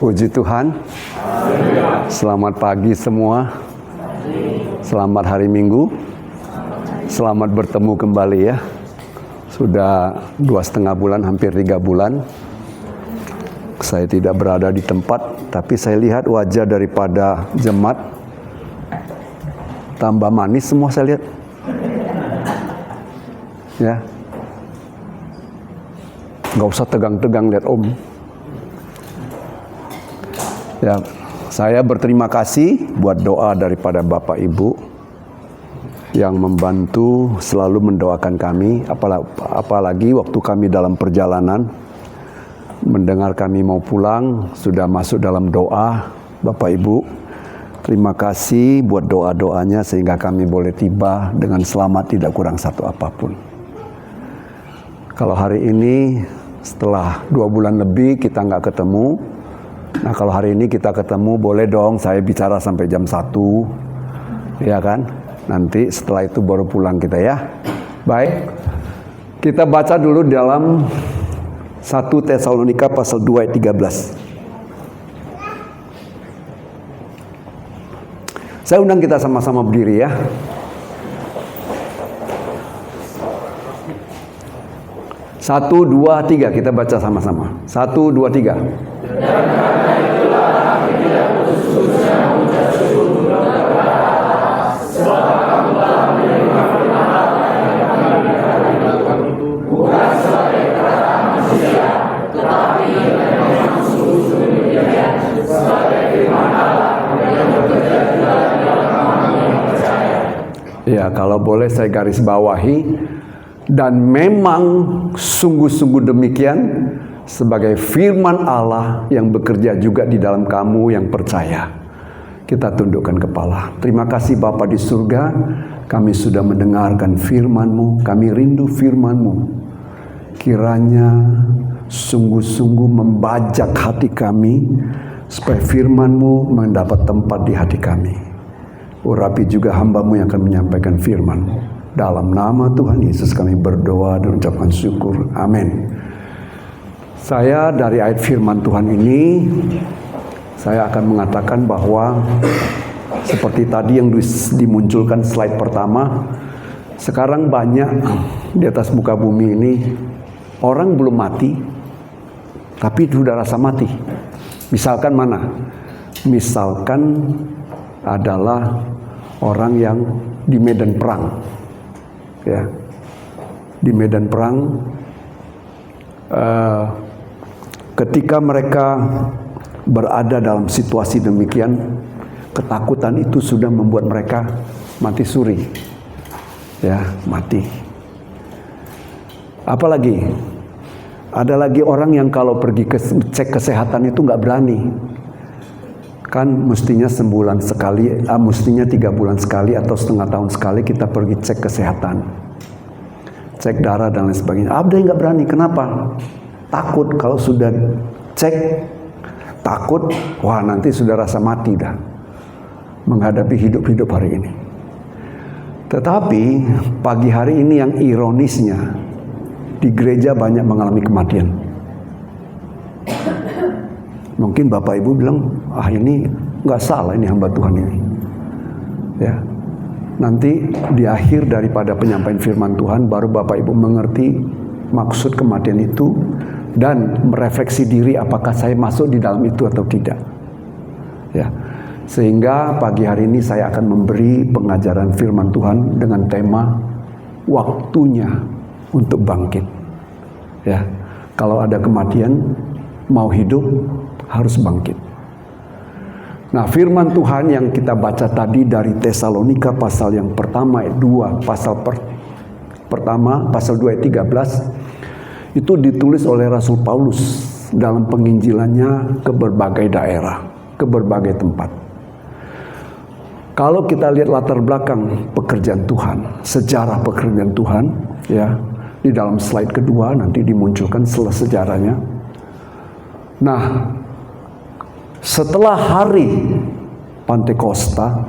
Puji Tuhan. Selamat pagi semua. Selamat hari Minggu. Selamat bertemu kembali ya. Sudah 2,5 bulan, hampir 3 bulan. Saya tidak berada di tempat, tapi saya lihat wajah daripada jemaat tambah manis semua saya lihat. Ya. Nggak usah tegang-tegang lihat Om. Ya, saya berterima kasih buat doa daripada Bapak Ibu yang membantu selalu mendoakan kami, apalagi waktu kami dalam perjalanan, mendengar kami mau pulang, sudah masuk dalam doa. Bapak Ibu, terima kasih buat doa-doanya sehingga kami boleh tiba dengan selamat, tidak kurang satu apapun. Kalau hari ini setelah 2 bulan lebih kita nggak ketemu, nah kalau hari ini kita ketemu, boleh dong saya bicara sampai jam 1, ya kan? Nanti setelah itu baru pulang kita ya. Baik, kita baca dulu dalam 1 Tesalonika pasal 2 ayat 13. Saya undang kita sama-sama berdiri ya. Satu, dua, tiga, kita baca sama-sama. 1, 2, 3. Ya, kalau boleh saya garis bawahi, dan memang sungguh-sungguh demikian, sebagai firman Allah yang bekerja juga di dalam kamu yang percaya. Kita tundukkan kepala. Terima kasih Bapa di surga, kami sudah mendengarkan firman-Mu, kami rindu firman-Mu. Kiranya sungguh-sungguh membajak hati kami, supaya firman-Mu mendapat tempat di hati kami. Urapi juga hamba-Mu yang akan menyampaikan firman-Mu. Dalam nama Tuhan Yesus kami berdoa dan ucapkan syukur. Amin. Saya dari ayat firman Tuhan ini, saya akan mengatakan bahwa seperti tadi yang dimunculkan slide pertama, sekarang banyak di atas muka bumi ini orang belum mati, tapi sudah rasa mati. Misalkan mana? Misalkan adalah orang yang di medan perang, ya, di medan perang. Ketika mereka berada dalam situasi demikian, ketakutan itu sudah membuat mereka mati suri, ya, mati. Apalagi ada lagi orang yang kalau pergi cek kesehatan itu nggak berani. Kan mestinya sebulan sekali, mestinya 3 bulan sekali atau setengah tahun sekali kita pergi cek kesehatan, cek darah dan lain sebagainya. Ada yang nggak berani, kenapa? Takut kalau sudah cek, takut, wah nanti sudah rasa mati dah menghadapi hidup-hidup hari ini. Tetapi pagi hari ini yang ironisnya, di gereja banyak mengalami kematian. Mungkin Bapak Ibu bilang, ini nggak salah, ini hamba Tuhan ini. Ya, nanti di akhir daripada penyampaian firman Tuhan, baru Bapak Ibu mengerti maksud kematian itu dan merefleksi diri apakah saya masuk di dalam itu atau tidak. Ya, sehingga pagi hari ini saya akan memberi pengajaran firman Tuhan dengan tema waktunya untuk bangkit. Ya, kalau ada kematian, mau hidup harus bangkit. Nah, firman Tuhan yang kita baca tadi dari Tesalonika pasal yang pertama ayat 2, pertama pasal 2 ayat 13, itu ditulis oleh Rasul Paulus dalam penginjilannya ke berbagai daerah, ke berbagai tempat. Kalau kita lihat latar belakang pekerjaan Tuhan, sejarah pekerjaan Tuhan, ya, di dalam slide kedua nanti dimunculkan sejarahnya. Nah, setelah hari Pantekosta,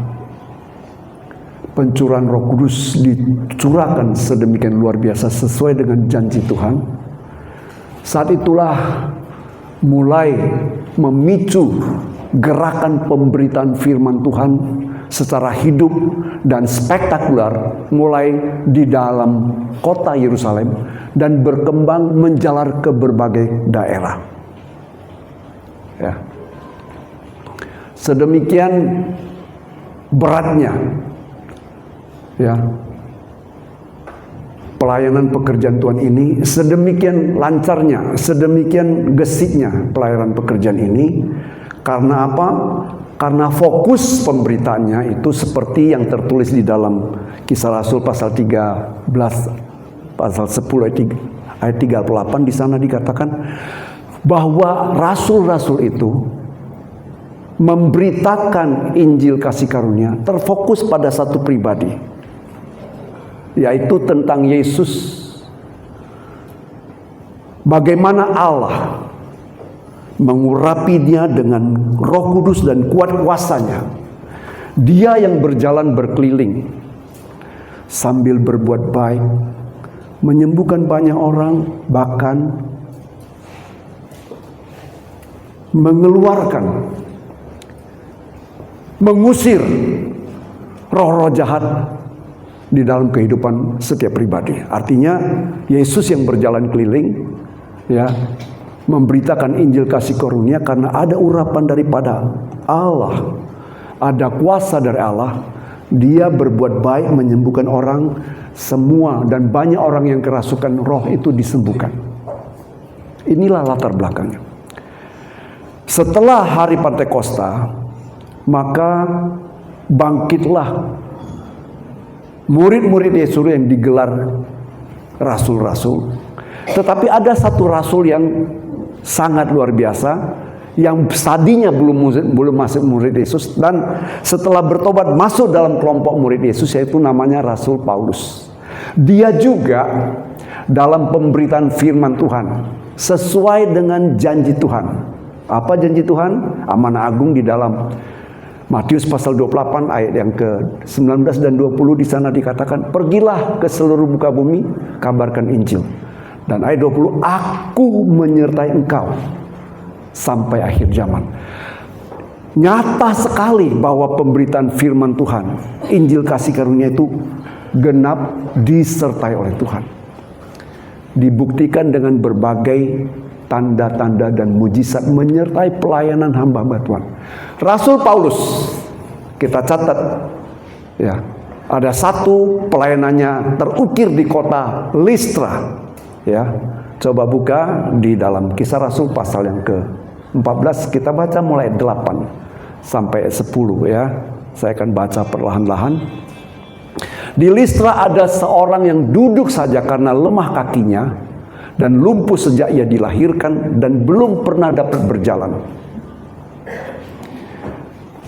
pencurahan Roh Kudus dicurahkan sedemikian luar biasa sesuai dengan janji Tuhan. Saat itulah mulai memicu gerakan pemberitaan firman Tuhan secara hidup dan spektakuler mulai di dalam kota Yerusalem dan berkembang menjalar ke berbagai daerah. Ya. Sedemikian beratnya ya pelayanan pekerjaan Tuhan ini, sedemikian lancarnya, sedemikian gesiknya pelayanan pekerjaan ini. Karena apa? Karena fokus pemberitaannya itu seperti yang tertulis di dalam Kisah Rasul pasal 13, pasal 10 ayat 38, di sana dikatakan bahwa rasul-rasul itu memberitakan Injil kasih karunia terfokus pada satu pribadi, yaitu tentang Yesus. Bagaimana Allah mengurapi dia dengan Roh Kudus dan kuat kuasanya. Dia yang berjalan berkeliling sambil berbuat baik, menyembuhkan banyak orang, bahkan mengeluarkan, mengusir roh-roh jahat di dalam kehidupan setiap pribadi. Artinya Yesus yang berjalan keliling ya, memberitakan Injil kasih karunia karena ada urapan daripada Allah, ada kuasa dari Allah. Dia berbuat baik, menyembuhkan orang semua, dan banyak orang yang kerasukan roh itu disembuhkan. Inilah latar belakangnya. Setelah hari Pentakosta, maka bangkitlah murid-murid Yesus yang digelar rasul-rasul. Tetapi ada satu rasul yang sangat luar biasa, yang tadinya belum masuk murid Yesus, dan setelah bertobat masuk dalam kelompok murid Yesus, yaitu namanya Rasul Paulus. Dia juga dalam pemberitaan firman Tuhan sesuai dengan janji Tuhan. Apa janji Tuhan? Amanah agung di dalam Matius pasal 28 ayat yang ke-19 dan 20, di sana dikatakan, pergilah ke seluruh muka bumi, kabarkan Injil. Dan ayat 20, aku menyertai engkau sampai akhir zaman. Nyata sekali bahwa pemberitaan firman Tuhan, Injil kasih karunia itu genap disertai oleh Tuhan. Dibuktikan dengan berbagai tanda-tanda dan mujizat menyertai pelayanan hamba-hamba Tuhan. Rasul Paulus, kita catat ya, ada satu pelayanannya terukir di kota Listra. Ya, coba buka di dalam Kisah Rasul pasal yang ke-14, kita baca mulai 8 sampai 10 ya. Saya akan baca perlahan-lahan. Di Listra ada seorang yang duduk saja karena lemah kakinya dan lumpuh sejak ia dilahirkan dan belum pernah dapat berjalan.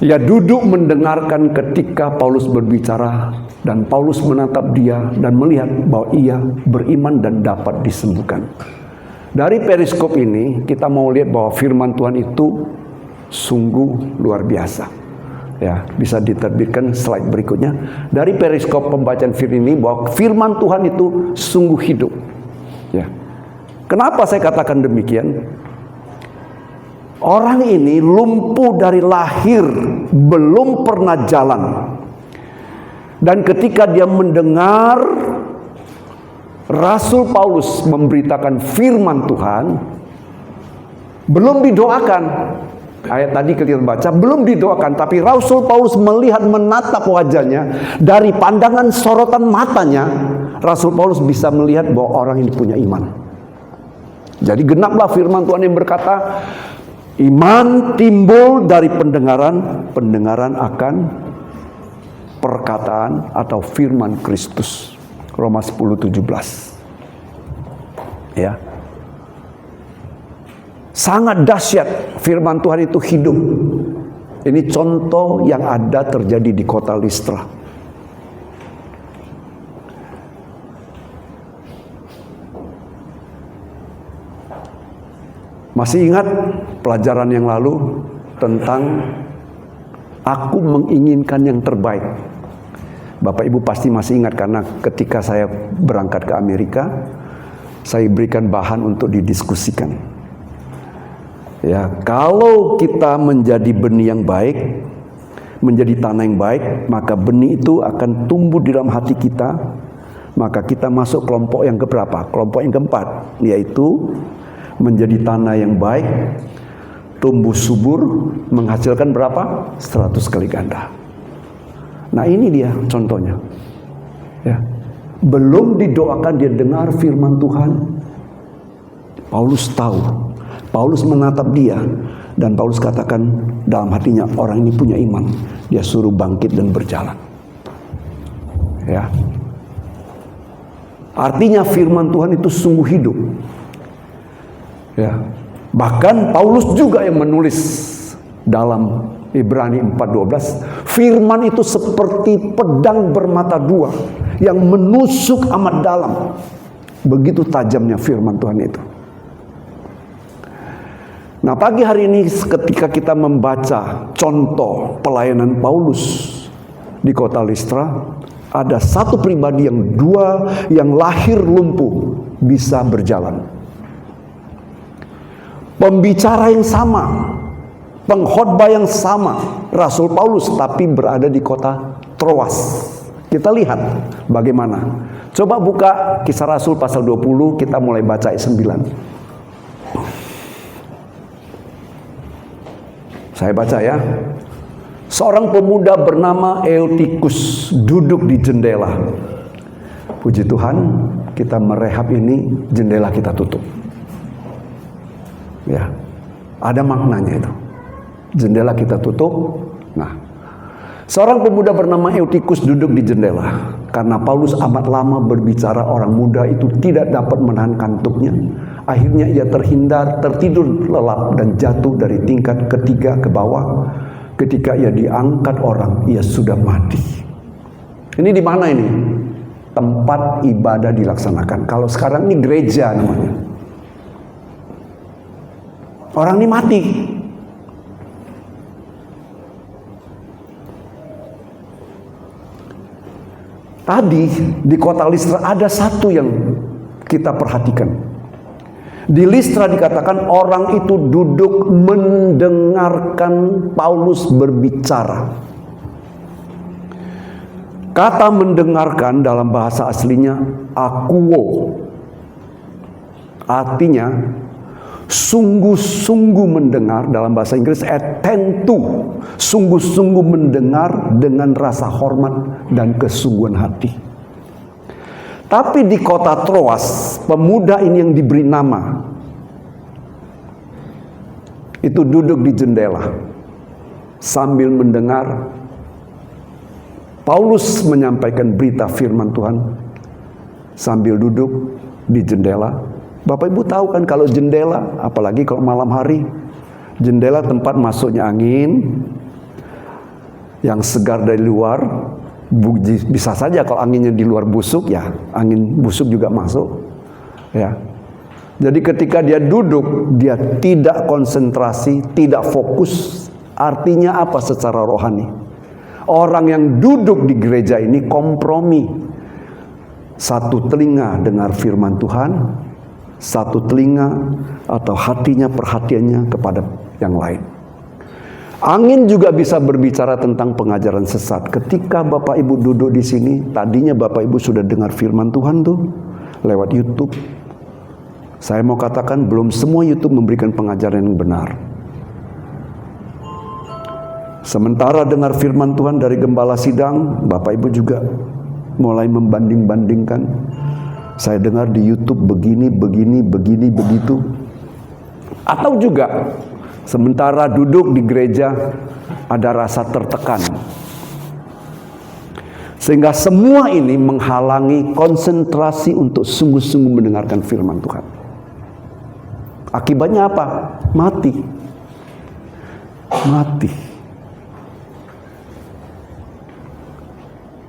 Ia duduk mendengarkan ketika Paulus berbicara, dan Paulus menatap dia dan melihat bahwa ia beriman dan dapat disembuhkan. Dari periskop ini kita mau lihat bahwa firman Tuhan itu sungguh luar biasa. Ya, bisa diterbitkan slide berikutnya. Dari periskop pembacaan firman ini bahwa firman Tuhan itu sungguh hidup. Ya. Kenapa saya katakan demikian? Orang ini lumpuh dari lahir, belum pernah jalan. Dan ketika dia mendengar Rasul Paulus memberitakan firman Tuhan, belum didoakan. Ayat tadi kita baca, belum didoakan, tapi Rasul Paulus melihat, menatap wajahnya, dari pandangan sorotan matanya, Rasul Paulus bisa melihat bahwa orang ini punya iman. Jadi genaplah firman Tuhan yang berkata, iman timbul dari pendengaran, pendengaran akan perkataan atau firman Kristus. Roma 10:17. Ya. Sangat dahsyat, firman Tuhan itu hidup. Ini contoh yang ada terjadi di kota Listra. Masih ingat pelajaran yang lalu tentang aku menginginkan yang terbaik? Bapak Ibu pasti masih ingat, karena ketika saya berangkat ke Amerika, saya berikan bahan untuk didiskusikan. Ya, kalau kita menjadi benih yang baik, menjadi tanah yang baik, maka benih itu akan tumbuh di dalam hati kita. Maka kita masuk kelompok yang keberapa? Kelompok yang keempat, yaitu menjadi tanah yang baik, tumbuh subur, menghasilkan berapa? 100 kali ganda. Nah, ini dia contohnya. Ya. Belum didoakan dia dengar firman Tuhan. Paulus tahu. Paulus menatap dia, dan Paulus katakan dalam hatinya, orang ini punya iman. Dia suruh bangkit dan berjalan. Ya. Artinya firman Tuhan itu sungguh hidup. Ya. Bahkan Paulus juga yang menulis dalam Ibrani 4:12, firman itu seperti pedang bermata dua yang menusuk amat dalam. Begitu tajamnya firman Tuhan itu. Nah, pagi hari ini ketika kita membaca contoh pelayanan Paulus di kota Listra, ada satu pribadi yang lahir lumpuh bisa berjalan. Pembicara yang sama, pengkhotbah yang sama, Rasul Paulus, tapi berada di kota Troas. Kita lihat bagaimana. Coba buka Kisah Rasul pasal 20, kita mulai baca ayat 9. Saya baca ya. Seorang pemuda bernama Eutikus duduk di jendela. Puji Tuhan, kita merehab ini, jendela kita tutup. Ya, ada maknanya itu. Jendela kita tutup. Nah, seorang pemuda bernama Eutikus duduk di jendela. Karena Paulus amat lama berbicara, orang muda itu tidak dapat menahan kantuknya. Akhirnya ia tertidur lelap dan jatuh dari tingkat ketiga ke bawah. Ketika ia diangkat orang, ia sudah mati. Ini di mana ini? Tempat ibadah dilaksanakan. Kalau sekarang ini gereja namanya. Orang ini mati. Tadi di kota Listra ada satu yang kita perhatikan. Di Listra dikatakan orang itu duduk mendengarkan Paulus berbicara. Kata mendengarkan dalam bahasa aslinya akuo. Artinya sungguh-sungguh mendengar, dalam bahasa Inggris attentu. Sungguh-sungguh mendengar dengan rasa hormat dan kesungguhan hati. Tapi di kota Troas, pemuda ini yang diberi nama itu duduk di jendela sambil mendengar Paulus menyampaikan berita firman Tuhan sambil duduk di jendela. Bapak Ibu tahu kan kalau jendela, apalagi kalau malam hari, jendela tempat masuknya angin yang segar dari luar. Bisa saja kalau anginnya di luar busuk, ya angin busuk juga masuk. Ya. Jadi ketika dia duduk, dia tidak konsentrasi, tidak fokus. Artinya apa secara rohani? Orang yang duduk di gereja ini kompromi. Satu telinga dengar firman Tuhan, satu telinga atau hatinya, perhatiannya kepada yang lain. Angin juga bisa berbicara tentang pengajaran sesat. Ketika Bapak Ibu duduk di sini, tadinya Bapak Ibu sudah dengar firman Tuhan tuh lewat YouTube. Saya mau katakan belum semua YouTube memberikan pengajaran yang benar. Sementara dengar firman Tuhan dari gembala sidang, Bapak Ibu juga mulai membanding-bandingkan. Saya dengar di YouTube begini, begitu. Atau juga sementara duduk di gereja ada rasa tertekan. Sehingga semua ini menghalangi konsentrasi untuk sungguh-sungguh mendengarkan firman Tuhan. Akibatnya apa? Mati.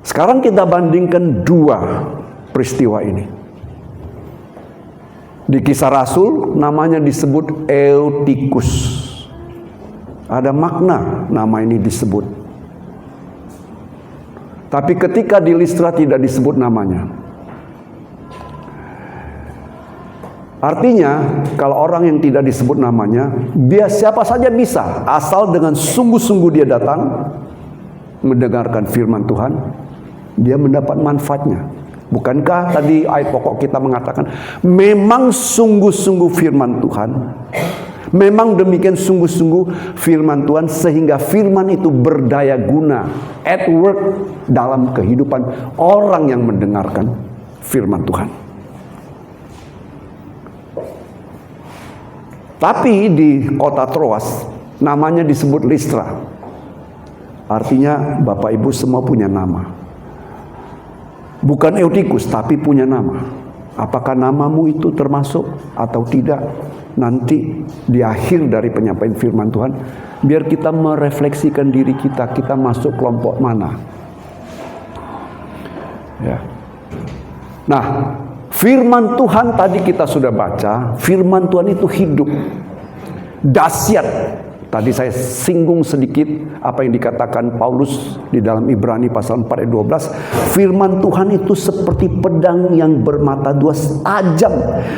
Sekarang kita bandingkan dua peristiwa ini. Di Kisah Rasul namanya disebut Eutikus. Ada makna nama ini disebut. Tapi ketika di Listra tidak disebut namanya. Artinya, kalau orang yang tidak disebut namanya, siapa saja bisa, asal dengan sungguh-sungguh dia datang mendengarkan firman Tuhan, dia mendapat manfaatnya. Bukankah tadi ayat pokok kita mengatakan, memang sungguh-sungguh firman Tuhan, memang demikian sungguh-sungguh firman Tuhan, sehingga firman itu berdaya guna, at work dalam kehidupan orang yang mendengarkan firman Tuhan. Tapi di kota Troas, namanya disebut Listra. Artinya Bapak Ibu semua punya nama. Bukan Eutikus, tapi punya nama. Apakah namamu itu termasuk atau tidak? Nanti di akhir dari penyampaian firman Tuhan, biar kita merefleksikan diri kita, kita masuk kelompok mana. Ya. Nah, firman Tuhan tadi kita sudah baca, firman Tuhan itu hidup, dahsyat. Tadi saya singgung sedikit apa yang dikatakan Paulus di dalam Ibrani pasal 4 ayat 12. Firman Tuhan itu seperti pedang yang bermata dua, tajam,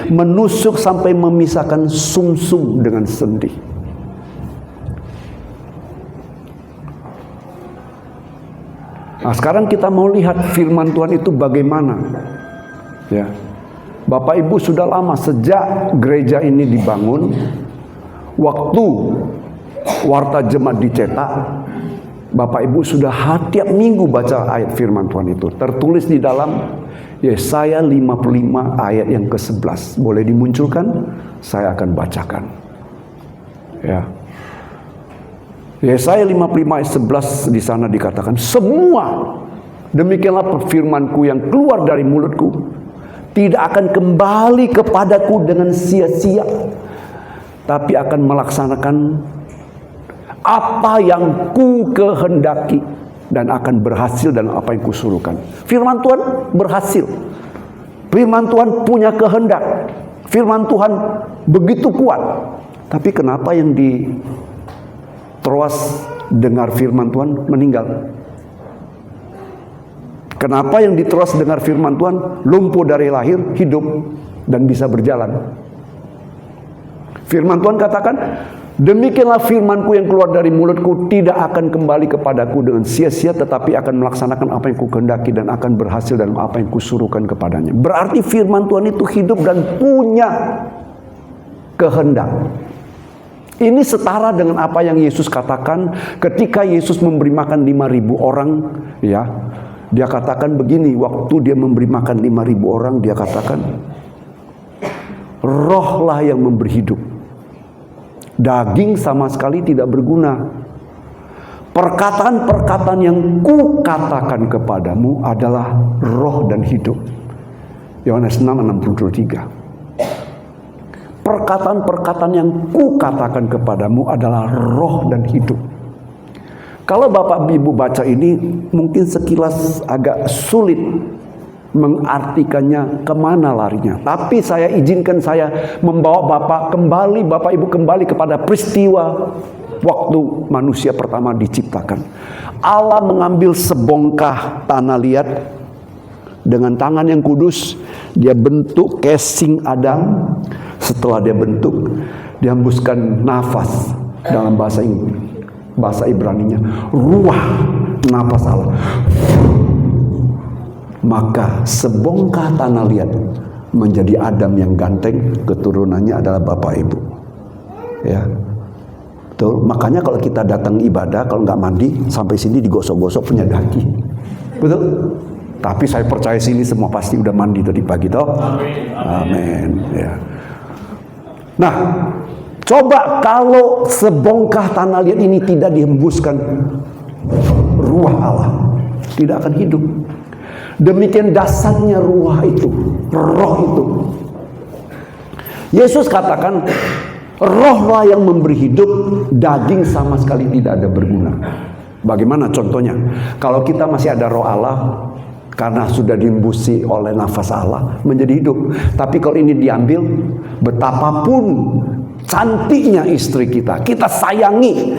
menusuk sampai memisahkan sumsum dengan sendi. Nah, sekarang kita mau lihat firman Tuhan itu bagaimana. Ya. Bapak Ibu sudah lama sejak gereja ini dibangun, waktu Warta Jemaat dicetak, Bapak Ibu sudah tiap minggu baca ayat firman Tuhan itu. Tertulis di dalam Yesaya 55 ayat yang ke-11. Boleh dimunculkan? Saya akan bacakan. Ya. Yesaya 55 ayat 11 di sana dikatakan, semua demikianlah firman-Ku yang keluar dari mulutku, tidak akan kembali kepadaku dengan sia-sia, tapi akan melaksanakan apa yang ku kehendaki dan akan berhasil dalam apa yang kusuruhkan. Firman Tuhan berhasil. Firman Tuhan punya kehendak. Firman Tuhan begitu kuat. Tapi kenapa yang di Troas dengar firman Tuhan meninggal? Kenapa yang di Troas dengar firman Tuhan lumpuh dari lahir, hidup dan bisa berjalan? Firman Tuhan katakan, demikianlah firman-Ku yang keluar dari mulut-Ku tidak akan kembali kepadaku dengan sia-sia, tetapi akan melaksanakan apa yang Ku kehendaki dan akan berhasil dalam apa yang Kusuruhkan kepadanya. Berarti firman Tuhan itu hidup dan punya kehendak. Ini setara dengan apa yang Yesus katakan ketika Yesus memberi makan 5.000 orang, ya. Dia katakan begini, waktu dia memberi makan 5.000 orang, dia katakan, rohlah yang memberi hidup. Daging sama sekali tidak berguna. Perkataan-perkataan yang ku katakan kepadamu adalah roh dan hidup. Yohanes 6:63. Perkataan-perkataan yang ku katakan kepadamu adalah roh dan hidup. Kalau Bapak Ibu baca ini, mungkin sekilas agak sulit mengartikannya kemana larinya. Tapi saya izinkan saya membawa Bapak Ibu kembali kepada peristiwa waktu manusia pertama diciptakan. Allah mengambil sebongkah tanah liat dengan tangan yang kudus. Dia bentuk casing Adam. Setelah dia bentuk, dia hembuskan nafas dalam bahasa Ibraninya, ruah, nafas Allah. Maka sebongkah tanah liat menjadi Adam yang ganteng, keturunannya adalah Bapak Ibu. Ya, betul. Makanya kalau kita datang ibadah, kalau nggak mandi sampai sini digosok-gosok punya daki, betul. Tapi saya percaya sini semua pasti udah mandi tadi pagi, toh. Amin. Ya. Nah, coba kalau sebongkah tanah liat ini tidak dihembuskan ruah Allah, tidak akan hidup. Demikian dasarnya ruah itu, roh itu. Yesus katakan, rohlah yang memberi hidup, daging sama sekali tidak ada berguna. Bagaimana contohnya? Kalau kita masih ada roh Allah, karena sudah diembusi oleh nafas Allah, menjadi hidup. Tapi kalau ini diambil, betapapun cantiknya istri kita, kita sayangi,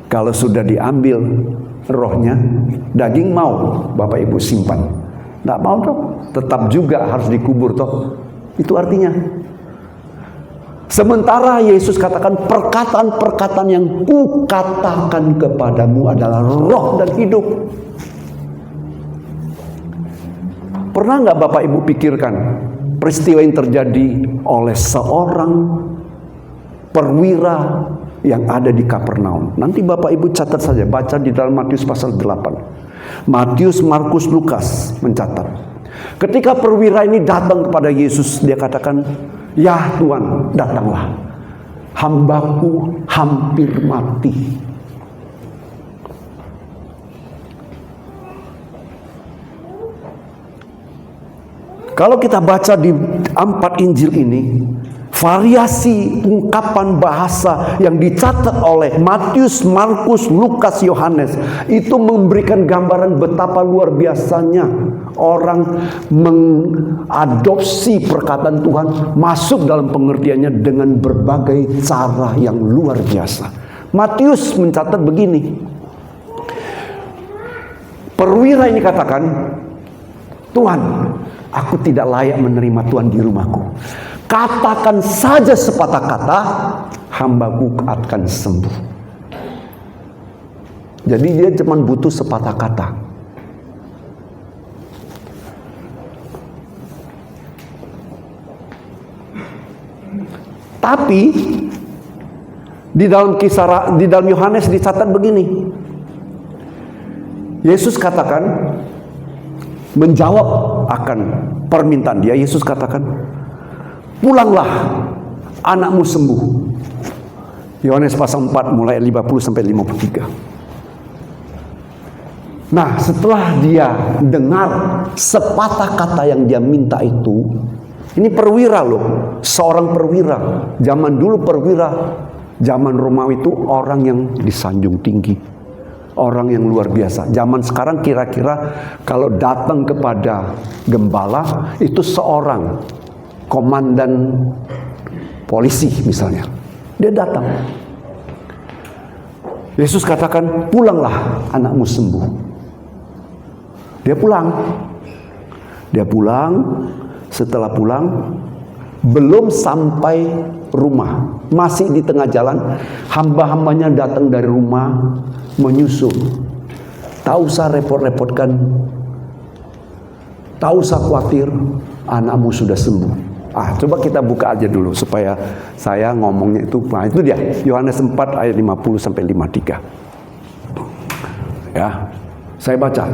kalau sudah diambil rohnya, daging mau Bapak Ibu simpan? Nggak mau toh, tetap juga harus dikubur toh. Itu artinya. Sementara Yesus katakan, perkataan-perkataan yang kukatakan kepadamu adalah roh dan hidup. Pernah nggak Bapak Ibu pikirkan peristiwa yang terjadi oleh seorang perwira yang ada di Kapernaum? Nanti Bapak Ibu catat saja, baca di dalam Matius pasal 8. Matius, Markus, Lukas mencatat. Ketika perwira ini datang kepada Yesus, dia katakan, "Ya Tuhan, datanglah. Hambaku hampir mati." Kalau kita baca di 4 Injil ini, variasi ungkapan bahasa yang dicatat oleh Matius, Markus, Lukas, Yohanes itu memberikan gambaran betapa luar biasanya orang mengadopsi perkataan Tuhan, masuk dalam pengertiannya dengan berbagai cara yang luar biasa. Matius mencatat begini, perwira ini katakan, "Tuhan, aku tidak layak menerima Tuhan di rumahku. Katakan saja sepatah kata, hambaku akan sembuh." Jadi dia cuma butuh sepatah kata. Tapi di dalam Yohanes dicatat begini. Yesus katakan, menjawab akan permintaan dia, Yesus katakan, "Pulanglah, anakmu sembuh." Yohanes pasal 4 mulai 50 sampai 53. Nah, setelah dia dengar sepatah kata yang dia minta itu, ini perwira loh, seorang perwira. Zaman dulu perwira, zaman Romawi itu orang yang disanjung tinggi, orang yang luar biasa. Zaman sekarang kira-kira kalau datang kepada gembala itu seorang komandan polisi misalnya, dia datang. Yesus katakan, "Pulanglah, anakmu sembuh." Dia pulang. Setelah pulang, belum sampai rumah, masih di tengah jalan, hamba-hambanya datang dari rumah menyusul. Tak usah repot-repotkan, tak usah khawatir, anakmu sudah sembuh. Coba kita buka aja dulu supaya saya ngomongnya itu. Nah, itu dia, Yohanes 4 ayat 50 sampai 53. Ya, saya baca.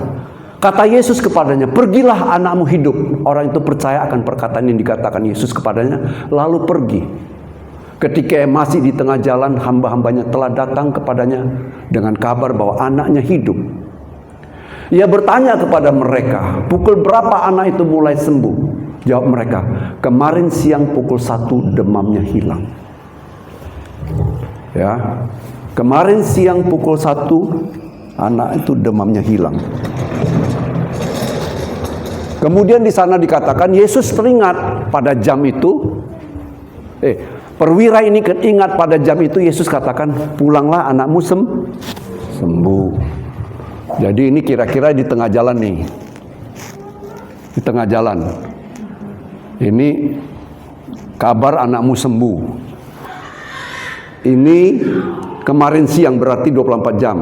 Kata Yesus kepadanya, "Pergilah, anakmu hidup." Orang itu percaya akan perkataan yang dikatakan Yesus kepadanya, lalu pergi. Ketika masih di tengah jalan, hamba-hambanya telah datang kepadanya dengan kabar bahwa anaknya hidup. Ia bertanya kepada mereka, "Pukul berapa anak itu mulai sembuh?" Jawab mereka, "Kemarin siang pukul 1 demamnya hilang." Ya, kemarin siang pukul 1 anak itu demamnya hilang. Kemudian di sana dikatakan Yesus teringat pada jam itu. Perwira ini ingat pada jam itu, Yesus katakan, "Pulanglah, anakmu sembuh." Jadi ini kira-kira di tengah jalan nih. Di tengah jalan. Ini kabar anakmu sembuh. Ini kemarin siang, berarti 24 jam.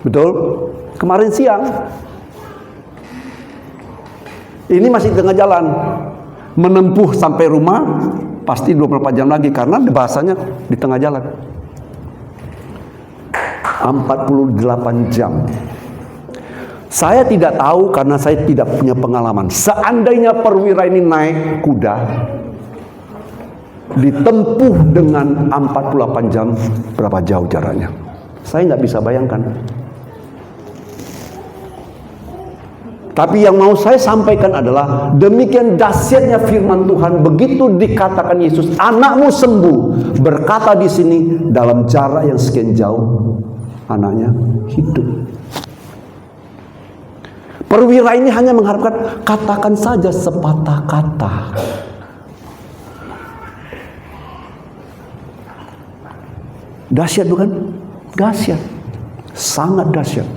Betul? Kemarin siang. Ini masih di tengah jalan. Menempuh sampai rumah pasti 24 jam lagi, karena bahasanya di tengah jalan. 48 jam. Saya tidak tahu karena saya tidak punya pengalaman. Seandainya perwira ini naik kuda, ditempuh dengan 48 jam, berapa jauh jaraknya? Saya nggak bisa bayangkan. Tapi yang mau saya sampaikan adalah demikian dahsyatnya firman Tuhan. Begitu dikatakan Yesus, "Anakmu sembuh," berkata di sini dalam jarak yang sekian jauh, anaknya hidup. Perwira ini hanya mengharapkan, katakan saja sepatah kata. Dahsyat bukan? Dahsyat. Sangat dahsyat.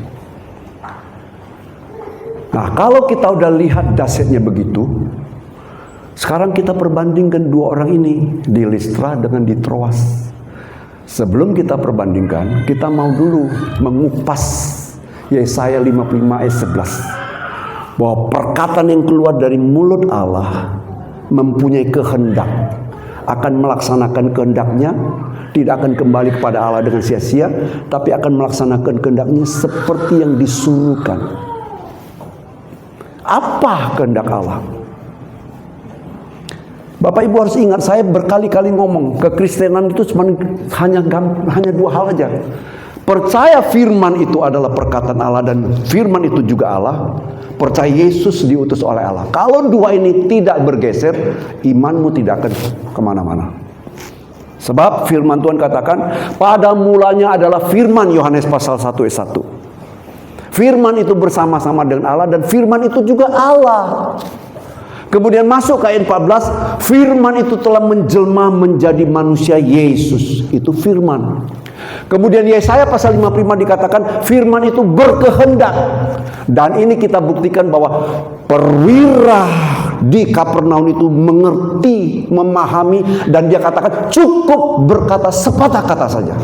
Nah, kalau kita udah lihat dahsyatnya begitu, Sekarang kita perbandingkan dua orang ini, di Listra dengan di Troas. Sebelum kita perbandingkan, kita mau dulu mengupas Yesaya 55 ayat 11. Bahwa perkataan yang keluar dari mulut Allah mempunyai kehendak, akan melaksanakan kehendaknya, tidak akan kembali kepada Allah dengan sia-sia, tapi akan melaksanakan kehendaknya seperti yang disuruhkan. Apa kehendak Allah? Bapak Ibu harus ingat, saya berkali-kali ngomong, kekristenan itu hanya dua hal aja. Percaya firman itu adalah perkataan Allah dan firman itu juga Allah. Percaya Yesus diutus oleh Allah. Kalau dua ini tidak bergeser, imanmu tidak akan kemana-mana. Sebab firman Tuhan katakan, pada mulanya adalah firman, Yohanes pasal 1 ayat 1. Firman itu bersama-sama dengan Allah dan firman itu juga Allah. Kemudian masuk ke ayat 14, firman itu telah menjelma menjadi manusia, Yesus. Itu firman. Kemudian Yesaya pasal 55 dikatakan firman itu berkehendak. Dan ini kita buktikan bahwa perwira di Kapernaum itu mengerti, memahami, dan dia katakan cukup berkata sepatah kata saja.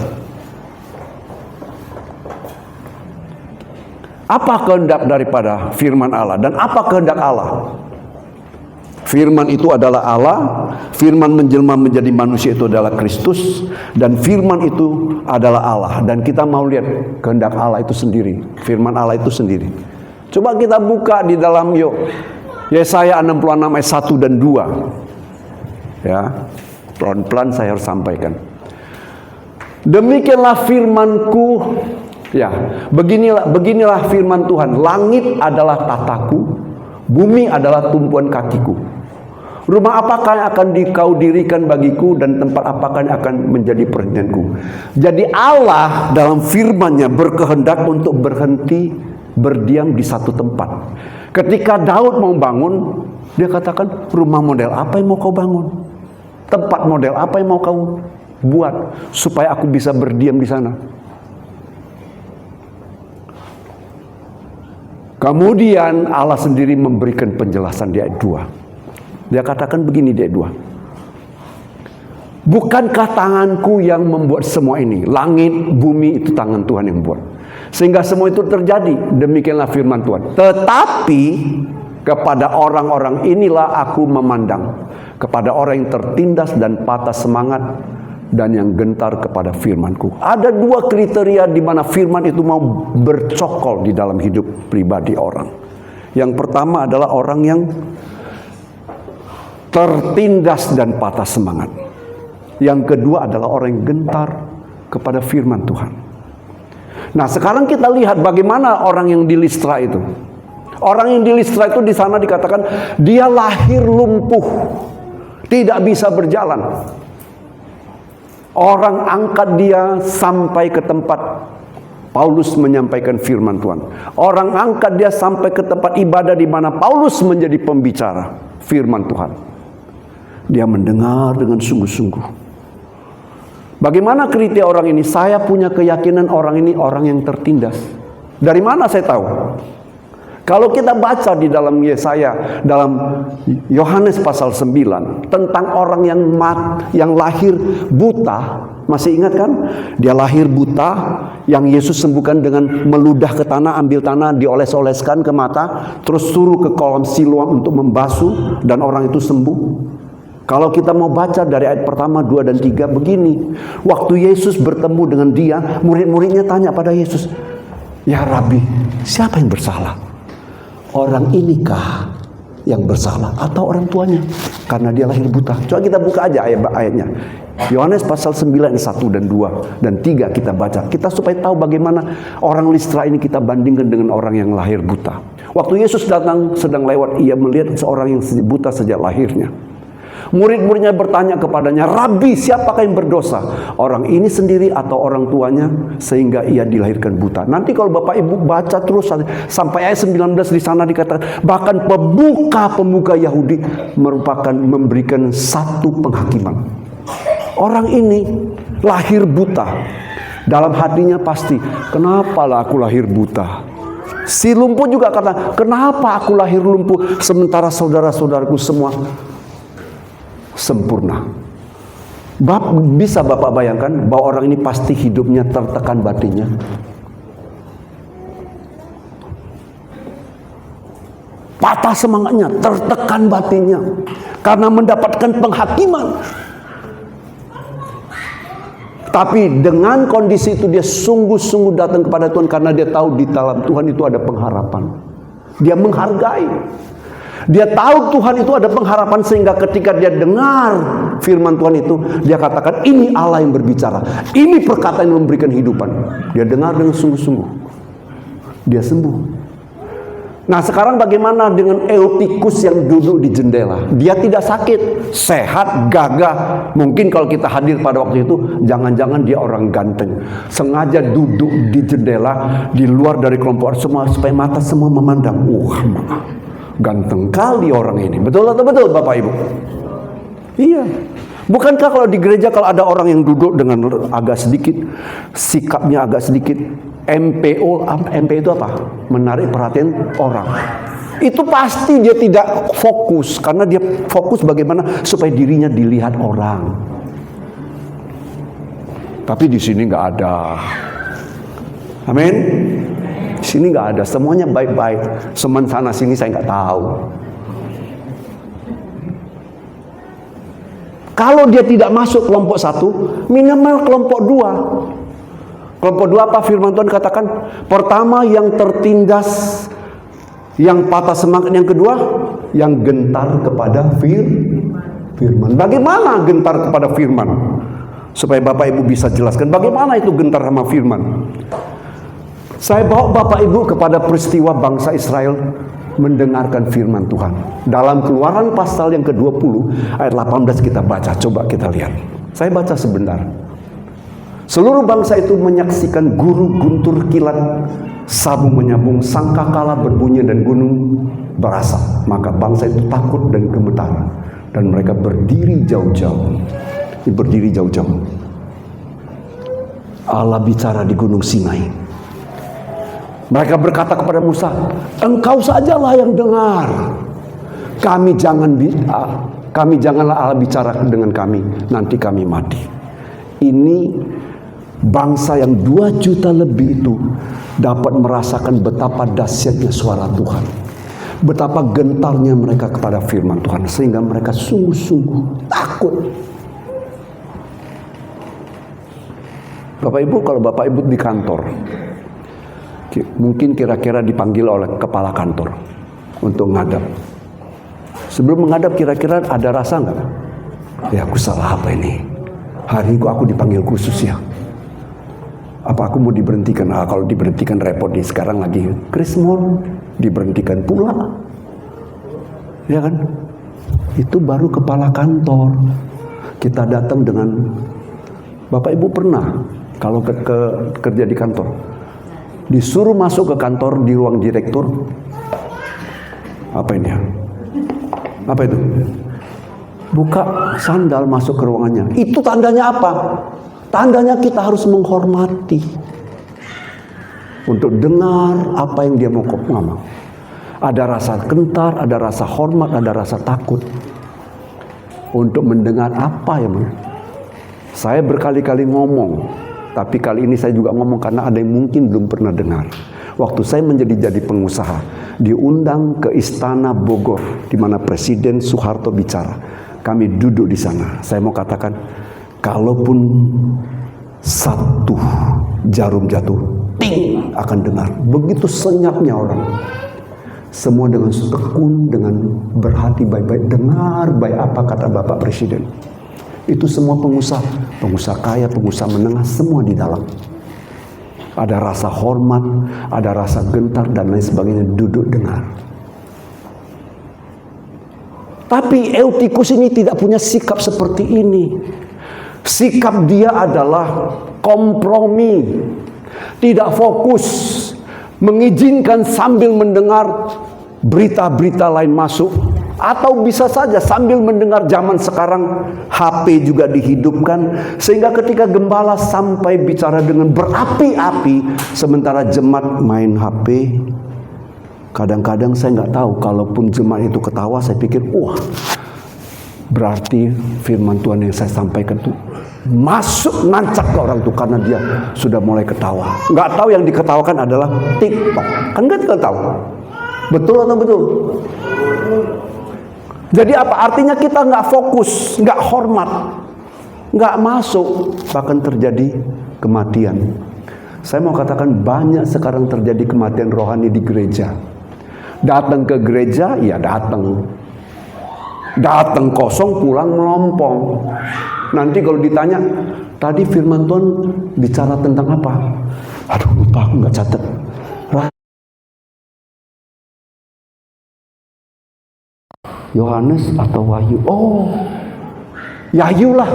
Apa kehendak daripada firman Allah dan apa kehendak Allah? Firman itu adalah Allah, firman menjelma menjadi manusia itu adalah Kristus, dan firman itu adalah Allah. Dan kita mau lihat kehendak Allah itu sendiri, firman Allah itu sendiri. Coba kita buka di dalam Yesaya 66 ayat 1 dan 2. Ya, pelan-pelan saya harus sampaikan. Demikianlah firmanku, ya, beginilah firman Tuhan. Langit adalah tataku, bumi adalah tumpuan kakiku. Rumah apakah yang akan kau dirikan bagiku, dan tempat apakah yang akan menjadi perhentianku? Jadi Allah dalam firman-Nya berkehendak untuk berhenti berdiam di satu tempat. Ketika Daud mau bangun, dia katakan, rumah model apa yang mau kau bangun? Tempat model apa yang mau kau buat supaya aku bisa berdiam di sana? Kemudian Allah sendiri memberikan penjelasan di ayat 2. Dia katakan begini di ayat 2. Bukankah tanganku yang membuat semua ini? Langit, bumi itu tangan Tuhan yang buat. Sehingga semua itu terjadi. Demikianlah firman Tuhan. Tetapi kepada orang-orang inilah aku memandang. Kepada orang yang tertindas dan patah semangat, dan yang gentar kepada firmanku. Ada dua kriteria di mana firman itu mau bercokol di dalam hidup pribadi orang. Yang pertama adalah orang yang tertindas dan patah semangat. Yang kedua adalah orang yang gentar kepada firman Tuhan. Nah, sekarang kita lihat bagaimana orang yang di Listra itu. Orang yang di Listra itu di sana dikatakan dia lahir lumpuh, tidak bisa berjalan. Orang angkat dia sampai ke tempat Paulus menyampaikan firman Tuhan. Orang angkat dia sampai ke tempat ibadah di mana Paulus menjadi pembicara firman Tuhan. Dia mendengar dengan sungguh-sungguh. Bagaimana kriteria orang ini? Saya punya keyakinan orang ini orang yang tertindas. Dari mana saya tahu? Kalau kita baca di dalam Yesaya, dalam Yohanes pasal 9 tentang orang yang lahir buta, masih ingat kan? Dia lahir buta, yang Yesus sembuhkan dengan meludah ke tanah, ambil tanah, dioles-oleskan ke mata, terus suruh ke kolam Siloam untuk membasuh, dan orang itu sembuh. Kalau kita mau baca dari ayat pertama, 2 dan 3 begini. Waktu Yesus bertemu dengan dia, murid-muridnya tanya pada Yesus, "Ya Rabbi, siapa yang bersalah? Orang inikah yang bersalah atau orang tuanya? Karena dia lahir buta." Coba kita buka aja ayat-ayatnya. Yohanes pasal 9 1 dan 2 dan 3 kita baca. Kita supaya tahu bagaimana orang Listra ini kita bandingkan dengan orang yang lahir buta. Waktu Yesus datang sedang lewat, ia melihat seorang yang buta sejak lahirnya. Murid-muridnya bertanya kepadanya, "Rabi, siapakah yang berdosa? Orang ini sendiri atau orang tuanya sehingga ia dilahirkan buta?" Nanti kalau Bapak Ibu baca terus sampai ayat 19 di sana dikatakan bahkan pemuka Yahudi memberikan satu penghakiman. Orang ini lahir buta. Dalam hatinya pasti, "Kenapalah aku lahir buta?" Si lumpuh juga kata, "Kenapa aku lahir lumpuh sementara saudara-saudaraku semua sempurna. Bisa Bapak bayangkan bahwa orang ini pasti hidupnya tertekan batinnya. Patah semangatnya, tertekan batinnya karena mendapatkan penghakiman. Tapi dengan kondisi itu dia sungguh-sungguh datang kepada Tuhan karena dia tahu di dalam Tuhan itu ada pengharapan. Dia menghargai. Dia tahu Tuhan itu ada pengharapan sehingga ketika dia dengar firman Tuhan itu, dia katakan ini Allah yang berbicara. Ini perkataan yang memberikan kehidupan. Dia dengar dengan sungguh-sungguh. Dia sembuh. Nah sekarang bagaimana dengan Eutikus yang duduk di jendela? Dia tidak sakit, sehat, gagah. Mungkin kalau kita hadir pada waktu itu, jangan-jangan dia orang ganteng. Sengaja duduk di jendela, di luar dari kelompok semua, supaya mata semua memandang. Ganteng kali orang ini. Betul atau betul Bapak Ibu? Iya. Bukankah kalau di gereja kalau ada orang yang duduk dengan agak sedikit, sikapnya agak sedikit MPO itu apa? Menarik perhatian orang. Itu pasti dia tidak fokus. Karena dia fokus bagaimana supaya dirinya dilihat orang. Tapi di sini nggak ada. Amin. Di sini nggak ada. Semuanya baik-baik. Semen sana sini saya nggak tahu. Kalau dia tidak masuk kelompok 1, minimal kelompok 2. Kelompok 2 apa firman Tuhan katakan? Pertama yang tertindas, yang patah semangat. Yang kedua, yang gentar kepada firman. Bagaimana gentar kepada firman? Supaya Bapak Ibu bisa jelaskan bagaimana itu gentar sama firman. Saya bawa Bapak Ibu kepada peristiwa bangsa Israel mendengarkan firman Tuhan. Dalam Keluaran pasal yang ke-20 ayat 18 kita baca. Coba kita lihat. Saya baca sebentar. Seluruh bangsa itu menyaksikan guru guntur kilat, sabung menyambung, sangkakala berbunyi dan gunung berasap. Maka bangsa itu takut dan gemetar dan mereka berdiri jauh-jauh. Berdiri jauh-jauh. Allah bicara di Gunung Sinai. Mereka berkata kepada Musa, engkau sajalah yang dengar. Kami janganlah Allah bicara dengan kami, nanti kami mati. Ini bangsa yang 2 juta lebih itu dapat merasakan betapa dahsyatnya suara Tuhan. Betapa gentarnya mereka kepada firman Tuhan. Sehingga mereka sungguh-sungguh takut. Bapak Ibu, kalau Bapak Ibu di kantor, mungkin kira-kira dipanggil oleh kepala kantor untuk ngadap. Sebelum menghadap kira-kira ada rasa nggak? Ya aku salah apa ini? Hari ini aku dipanggil khusus ya. Apa aku mau diberhentikan? Kalau diberhentikan repot nih. Sekarang lagi Krismon diberhentikan pula. Ya kan? Itu baru kepala kantor. Kita datang dengan Bapak Ibu pernah kalau kerja di kantor disuruh masuk ke kantor di ruang direktur. Apa ini ya? Apa itu? Buka sandal masuk ke ruangannya. Itu tandanya apa? Tandanya kita harus menghormati. Untuk dengar apa yang dia mau ngomong. Ada rasa gentar, ada rasa hormat, ada rasa takut. Untuk mendengar apa yang saya berkali-kali ngomong. Tapi kali ini saya juga ngomong karena ada yang mungkin belum pernah dengar. Waktu saya jadi pengusaha, diundang ke Istana Bogor, di mana Presiden Soeharto bicara. Kami duduk di sana. Saya mau katakan, kalaupun satu jarum jatuh, ting akan dengar. Begitu senyapnya orang. Semua dengan tekun, dengan berhati baik-baik. Dengar baik apa kata Bapak Presiden. Itu semua pengusaha kaya, pengusaha menengah, semua di dalam. Ada rasa hormat, ada rasa gentar dan lain sebagainya, duduk dengar. Tapi Eutikus ini tidak punya sikap seperti ini. Sikap dia adalah kompromi, tidak fokus, mengizinkan sambil mendengar berita-berita lain masuk. Atau bisa saja sambil mendengar zaman sekarang HP juga dihidupkan. Sehingga ketika gembala sampai bicara dengan berapi-api, sementara jemaat main HP. Kadang-kadang saya nggak tahu, kalaupun jemaat itu ketawa, saya pikir, wah, berarti firman Tuhan yang saya sampaikan itu masuk nancap ke orang itu, karena dia sudah mulai ketawa. Nggak tahu yang diketawakan adalah TikTok, kan nggak kita tahu. Betul atau betul? Jadi apa artinya? Kita nggak fokus, nggak hormat, nggak masuk, bahkan terjadi kematian. Saya mau katakan banyak sekarang terjadi kematian rohani di gereja. Datang ke gereja, ya datang kosong, pulang melompong. Nanti kalau ditanya, tadi firman Tuhan bicara tentang apa? Aduh, lupa, aku nggak catat. Yohanes atau Wahyu? Oh, Yahyu lah,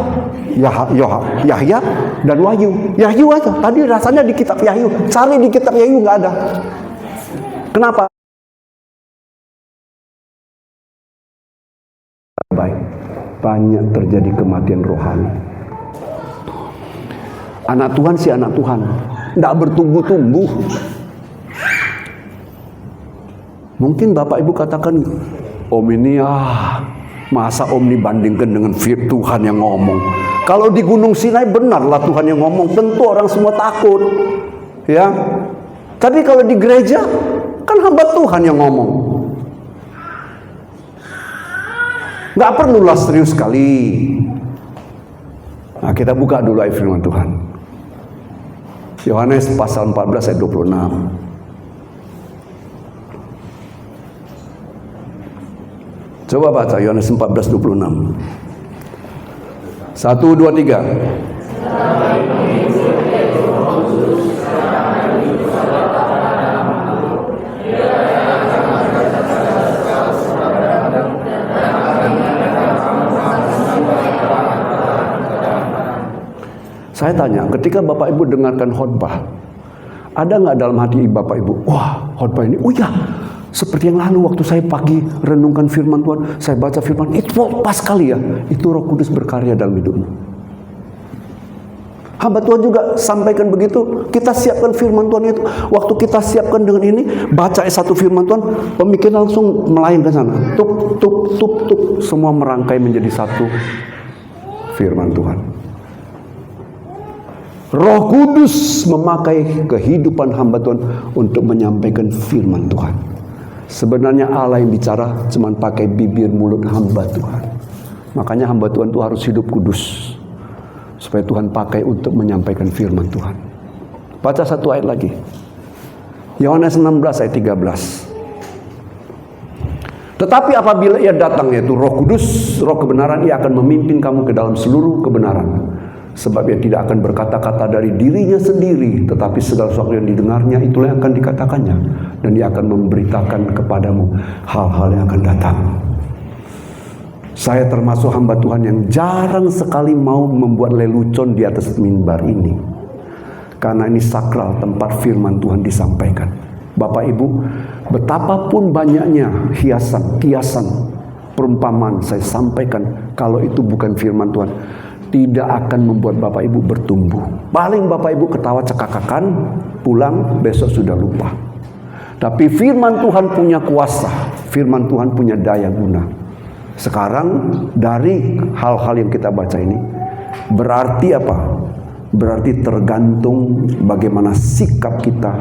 Yahya dan Wahyu. Yahyu aja. Tadi rasanya di kitab Yahyu. Cari di kitab Yahyu nggak ada. Kenapa? Baik, banyak terjadi kematian rohani. Anak Tuhan sih anak Tuhan, nggak bertumbuh-tumbuh. Mungkin Bapak Ibu katakan, Om ini masa Om dibandingkan dengan Tuhan yang ngomong. Kalau di Gunung Sinai benarlah Tuhan yang ngomong, tentu orang semua takut, ya. Tapi kalau di gereja kan hamba Tuhan yang ngomong. Nggak perlulah serius sekali. Nah, kita buka dulu ayat firman Tuhan. Yohanes pasal 14 ayat 26. Coba baca Yohanes 14:26. 1, 2, 3. Saya tanya, ketika Bapak Ibu dengarkan khotbah, ada nggak dalam hati Bapak Ibu, wah khotbah ini, oh ya, seperti yang lalu waktu saya pagi renungkan firman Tuhan, saya baca firman, itu pas sekali ya, itu Roh Kudus berkarya dalam hidupmu. Hamba Tuhan juga sampaikan begitu, kita siapkan firman Tuhan itu. Waktu kita siapkan dengan ini, baca satu firman Tuhan, pemikiran langsung melayang ke sana. Tup, tup, tup, tup, semua merangkai menjadi satu firman Tuhan. Roh Kudus memakai kehidupan hamba Tuhan untuk menyampaikan firman Tuhan. Sebenarnya Allah yang bicara cuma pakai bibir mulut hamba Tuhan. Makanya hamba Tuhan itu harus hidup kudus, supaya Tuhan pakai untuk menyampaikan firman Tuhan. Baca satu ayat lagi. Yohanes 16 ayat 13. Tetapi apabila ia datang, yaitu Roh Kudus, Roh kebenaran, ia akan memimpin kamu ke dalam seluruh kebenaran. Sebab ia tidak akan berkata-kata dari dirinya sendiri, tetapi segala sesuatu yang didengarnya itulah yang akan dikatakannya, dan dia akan memberitakan kepadamu hal-hal yang akan datang. Saya termasuk hamba Tuhan yang jarang sekali mau membuat lelucon di atas mimbar ini, karena ini sakral, tempat firman Tuhan disampaikan. Bapak Ibu, betapapun banyaknya hiasan, perumpamaan saya sampaikan, kalau itu bukan firman Tuhan, tidak akan membuat Bapak Ibu bertumbuh. Paling Bapak Ibu ketawa cekakakan, pulang, besok sudah lupa. Tapi firman Tuhan punya kuasa, firman Tuhan punya daya guna. Sekarang dari hal-hal yang kita baca ini, berarti apa? Berarti tergantung bagaimana sikap kita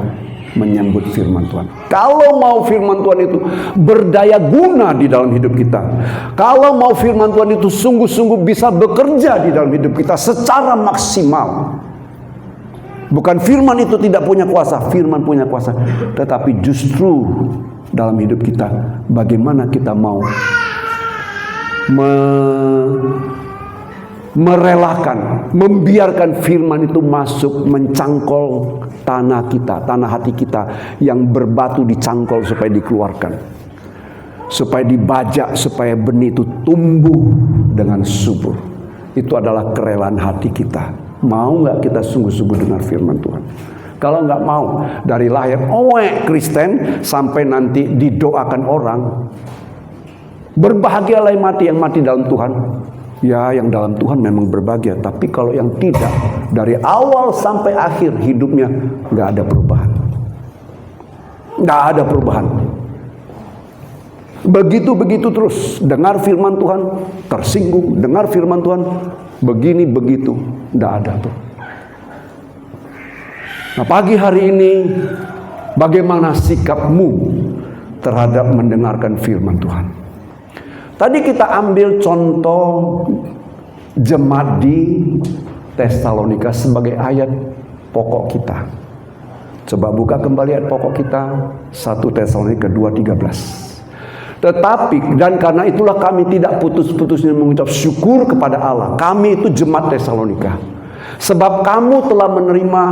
menyambut firman Tuhan. Kalau mau firman Tuhan itu berdaya guna di dalam hidup kita, kalau mau firman Tuhan itu sungguh-sungguh bisa bekerja di dalam hidup kita secara maksimal, bukan firman itu tidak punya kuasa, firman punya kuasa, tetapi justru dalam hidup kita bagaimana kita mau merelakan, membiarkan firman itu masuk, mencangkol tanah kita, tanah hati kita yang berbatu, dicangkol supaya dikeluarkan, supaya dibajak, supaya benih itu tumbuh dengan subur. Itu adalah kerelaan hati kita. Mau nggak kita sungguh-sungguh dengar firman Tuhan? Kalau nggak mau, dari lahir Kristen sampai nanti didoakan orang, berbahagialah yang mati dalam Tuhan. Ya, yang dalam Tuhan memang berbahagia. Tapi kalau yang tidak, dari awal sampai akhir hidupnya nggak ada perubahan. Nggak ada perubahan. Begitu-begitu terus, dengar firman Tuhan, tersinggung, dengar firman Tuhan, begini begitu, tidak ada tuh. Nah, pagi hari ini, bagaimana sikapmu terhadap mendengarkan firman Tuhan? Tadi kita ambil contoh jemaat di Tesalonika sebagai ayat pokok kita. Coba buka kembali ayat pokok kita, 1 Tesalonika 2:13. Tetapi, dan karena itulah kami tidak putus-putusnya mengucap syukur kepada Allah. Kami itu jemaat Tesalonika. Sebab kamu telah menerima,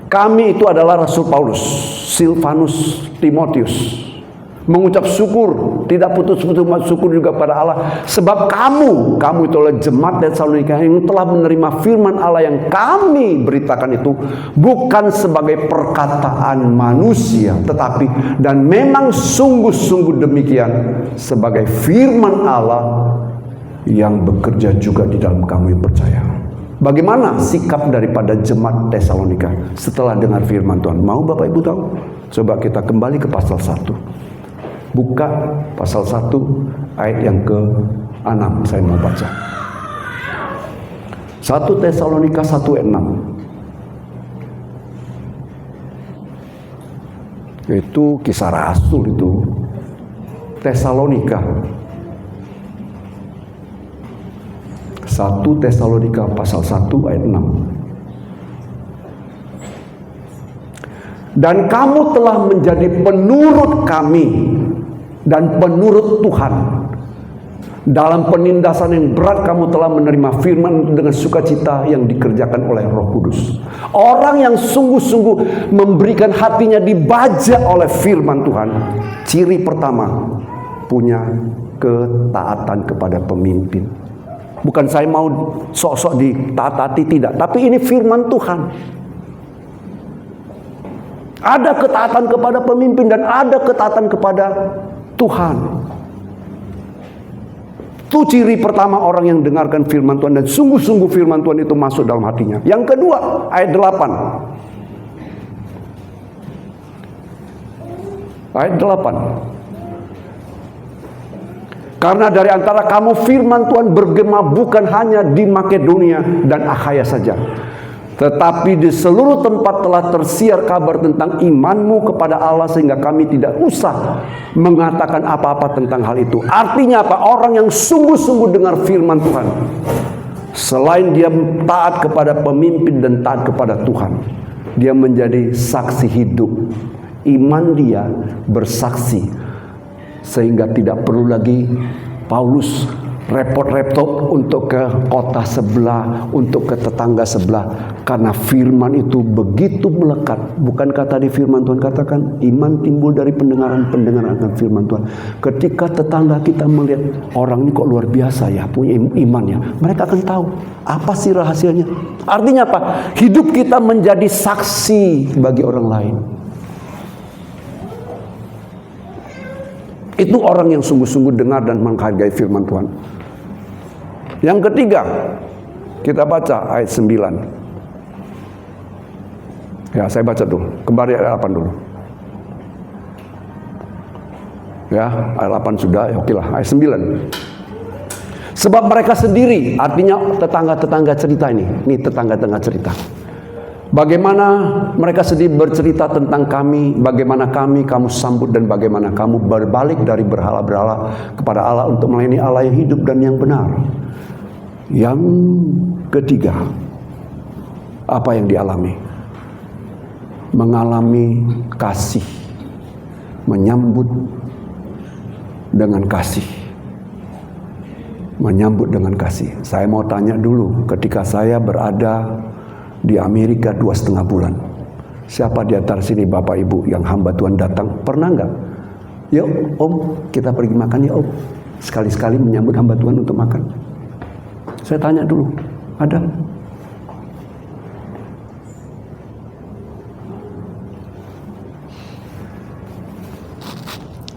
kami itu adalah Rasul Paulus, Silvanus, Timotius. Mengucap syukur, tidak putus-putus syukur juga pada Allah. Sebab kamu itu adalah jemaat Tesalonika yang telah menerima firman Allah yang kami beritakan itu bukan sebagai perkataan manusia, tetapi dan memang sungguh-sungguh demikian sebagai firman Allah yang bekerja juga di dalam kamu yang percaya. Bagaimana sikap daripada jemaat Tesalonika setelah dengar firman Tuhan? Mau Bapak Ibu tahu? Coba kita kembali ke pasal 1. Buka pasal 1 ayat yang ke-6, saya mau baca. 1 Tesalonika 1 ayat 6. Itu kisah rasul itu. Tesalonika. 1 Tesalonika pasal 1 ayat 6. Dan kamu telah menjadi penurut kami dan penurut Tuhan. Dalam penindasan yang berat kamu telah menerima firman dengan sukacita yang dikerjakan oleh Roh Kudus. Orang yang sungguh-sungguh memberikan hatinya dibaja oleh firman Tuhan. Ciri pertama, punya ketaatan kepada pemimpin. Bukan saya mau sok-sok ditaati, tidak. Tapi ini firman Tuhan. Ada ketaatan kepada pemimpin dan ada ketaatan kepada Tuhan. Itu ciri pertama orang yang dengarkan firman Tuhan dan sungguh-sungguh firman Tuhan itu masuk dalam hatinya. Yang kedua, ayat 8. Ayat 8. Karena dari antara kamu firman Tuhan bergema bukan hanya di Makedonia dan Akhaya saja, tetapi di seluruh tempat telah tersiar kabar tentang imanmu kepada Allah sehingga kami tidak usah mengatakan apa-apa tentang hal itu. Artinya apa? Orang yang sungguh-sungguh dengar firman Tuhan, selain dia taat kepada pemimpin dan taat kepada Tuhan, dia menjadi saksi hidup. Iman dia bersaksi sehingga tidak perlu lagi Paulus repot-repot untuk ke kota sebelah, untuk ke tetangga sebelah, karena firman itu begitu melekat. Bukankah tadi firman Tuhan katakan iman timbul dari pendengaran akan firman Tuhan. Ketika tetangga kita melihat orang ini kok luar biasa ya, punya imannya, mereka akan tahu apa sih rahasianya. Artinya apa? Hidup kita menjadi saksi bagi orang lain. Itu orang yang sungguh-sungguh dengar dan menghargai firman Tuhan. Yang ketiga, kita baca ayat 9. Ya, saya baca dulu. Kembali ayat 8 dulu. Ya, ayat 8 sudah, ya oke lah. Ayat 9. Sebab mereka sendiri, artinya tetangga-tetangga cerita ini. Ini tetangga-tetangga cerita. Bagaimana mereka sendiri bercerita tentang kami, bagaimana kamu sambut dan bagaimana kamu berbalik dari berhala-berhala kepada Allah untuk melayani Allah yang hidup dan yang benar. Yang ketiga, apa yang dialami? Mengalami kasih, menyambut dengan kasih. Menyambut dengan kasih. Saya mau tanya dulu, ketika saya berada di Amerika 2,5 bulan. Siapa di antara sini Bapak Ibu yang hamba Tuhan datang? Pernah enggak? Yuk Om, kita pergi makan ya Om. Sekali-sekali menyambut hamba Tuhan untuk makan. Saya tanya dulu, ada?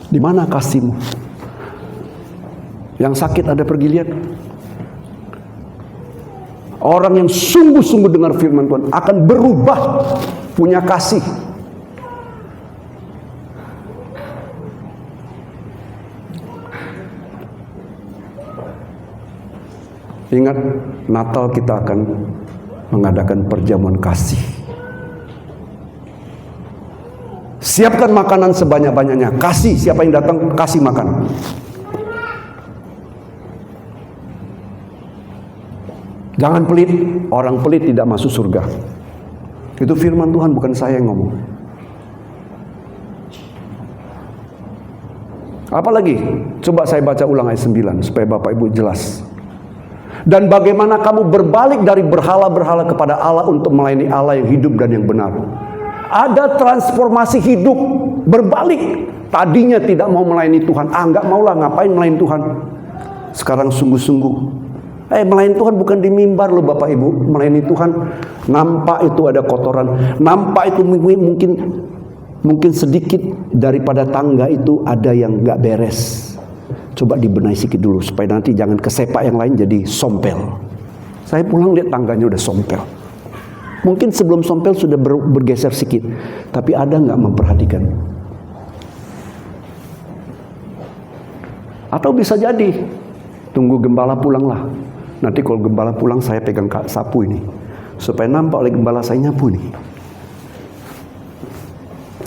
Di mana kasihmu? Yang sakit ada pergi lihat? Orang yang sungguh-sungguh dengar firman Tuhan akan berubah, punya kasih. Ingat, Natal kita akan mengadakan perjamuan kasih. Siapkan makanan sebanyak-banyaknya. Kasih, siapa yang datang, kasih makan. Jangan pelit, orang pelit tidak masuk surga. Itu firman Tuhan, bukan saya yang ngomong. Apalagi, coba saya baca ulang ayat 9 supaya Bapak Ibu jelas. Dan bagaimana kamu berbalik dari berhala-berhala kepada Allah untuk melayani Allah yang hidup dan yang benar. Ada transformasi hidup, berbalik. Tadinya tidak mau melayani Tuhan, nggak maulah, ngapain melayani Tuhan. Sekarang sungguh-sungguh. Melayani Tuhan bukan di mimbar loh Bapak Ibu. Melayani Tuhan, nampak itu ada kotoran, nampak itu mungkin sedikit daripada tangga itu ada yang nggak beres. Coba dibenahi sedikit dulu supaya nanti jangan kesepak yang lain jadi sompel. Saya pulang lihat tangganya udah sompel. Mungkin sebelum sompel sudah bergeser sedikit, tapi ada nggak memperhatikan? Atau bisa jadi tunggu gembala pulang lah. Nanti kalau gembala pulang saya pegang sapu ini supaya nampak oleh gembala saya nyapu nih.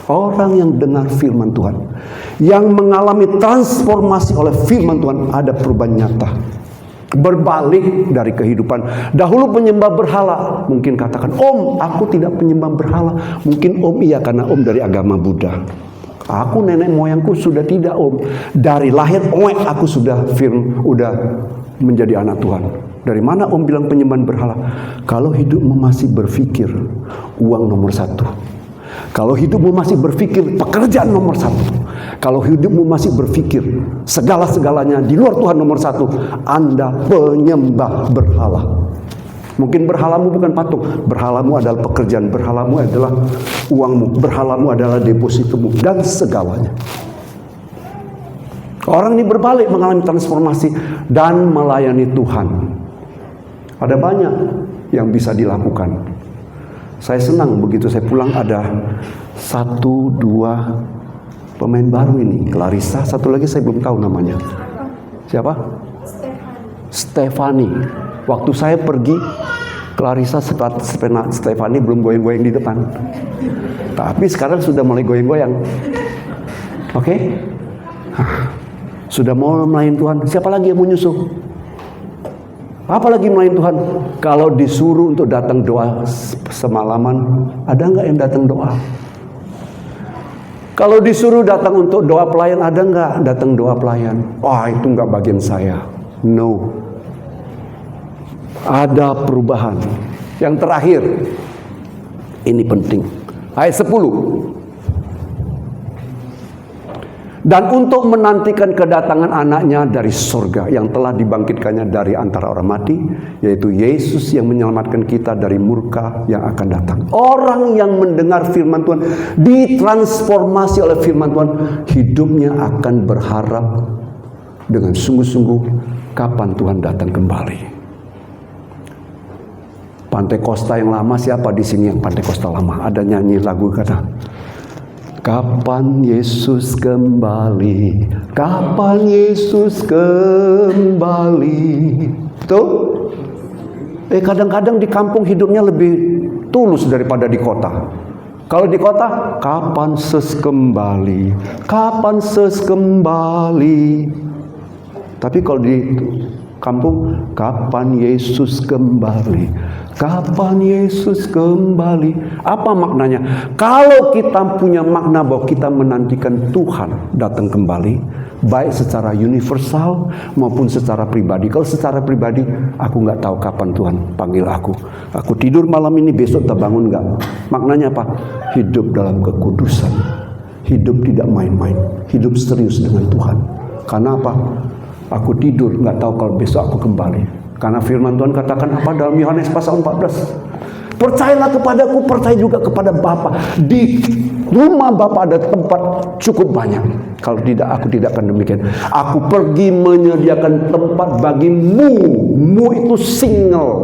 Orang yang dengar firman Tuhan, yang mengalami transformasi oleh firman Tuhan, ada perubahan nyata. Berbalik dari kehidupan dahulu penyembah berhala. Mungkin katakan, Om, aku tidak penyembah berhala. Mungkin Om iya karena Om dari agama Buddha. Aku nenek moyangku sudah tidak Om. Dari lahir aku sudah menjadi anak Tuhan. Dari mana Om bilang penyembahan berhala? Kalau hidupmu masih berpikir uang nomor satu, kalau hidupmu masih berpikir pekerjaan nomor satu, kalau hidupmu masih berpikir segala-segalanya di luar Tuhan nomor satu, Anda penyembah berhala. Mungkin berhalamu bukan patung, berhalamu adalah pekerjaan, berhalamu adalah uangmu, berhalamu adalah depositomu, dan segalanya. Orang ini berbalik, mengalami transformasi dan melayani Tuhan. Ada banyak yang bisa dilakukan. Saya senang begitu saya pulang ada 1, 2 pemain baru ini. Clarissa, satu lagi saya belum tahu namanya. Siapa? Stefani. Waktu saya pergi, Clarissa Stefani belum goyang-goyang di depan. Tapi sekarang sudah mulai goyang-goyang. Oke? Sudah mau melayani Tuhan. Siapa lagi yang mau nyusul? Apalagi melayani Tuhan. Kalau disuruh untuk datang doa semalaman, ada nggak yang datang doa? Kalau disuruh datang untuk doa pelayan, ada nggak datang doa pelayan? Wah, itu nggak bagian saya. No. Ada perubahan. Yang terakhir, ini penting. Ayat 10. Dan untuk menantikan kedatangan anaknya dari surga yang telah dibangkitkannya dari antara orang mati, yaitu Yesus yang menyelamatkan kita dari murka yang akan datang. Orang yang mendengar firman Tuhan, ditransformasi oleh firman Tuhan, hidupnya akan berharap dengan sungguh-sungguh kapan Tuhan datang kembali. Pantai Kosta yang lama, siapa di sini yang Pantai Kosta lama? Ada nyanyi lagu kata, kapan Yesus kembali? Kapan Yesus kembali? Tuh. Kadang-kadang di kampung hidupnya lebih tulus daripada di kota. Kalau di kota, kapan Yesus kembali? Kapan Yesus kembali? Tapi kalau di kampung, kapan Yesus kembali? Kapan Yesus kembali? Apa maknanya? Kalau kita punya makna bahwa kita menantikan Tuhan datang kembali, baik secara universal maupun secara pribadi. Kalau secara pribadi, aku nggak tahu kapan Tuhan panggil aku. Aku tidur malam ini, besok terbangun nggak? Maknanya apa? Hidup dalam kekudusan. Hidup tidak main-main. Hidup serius dengan Tuhan. Karena apa? Aku tidur nggak tahu kalau besok aku kembali. Karena firman Tuhan katakan apa dalam Yohanes pasal 14? Percayalah kepadaku, percaya juga kepada Bapa. Di rumah Bapa ada tempat cukup banyak. Kalau tidak, aku tidak akan demikian. Aku pergi menyediakan tempat bagimu. Mu itu single.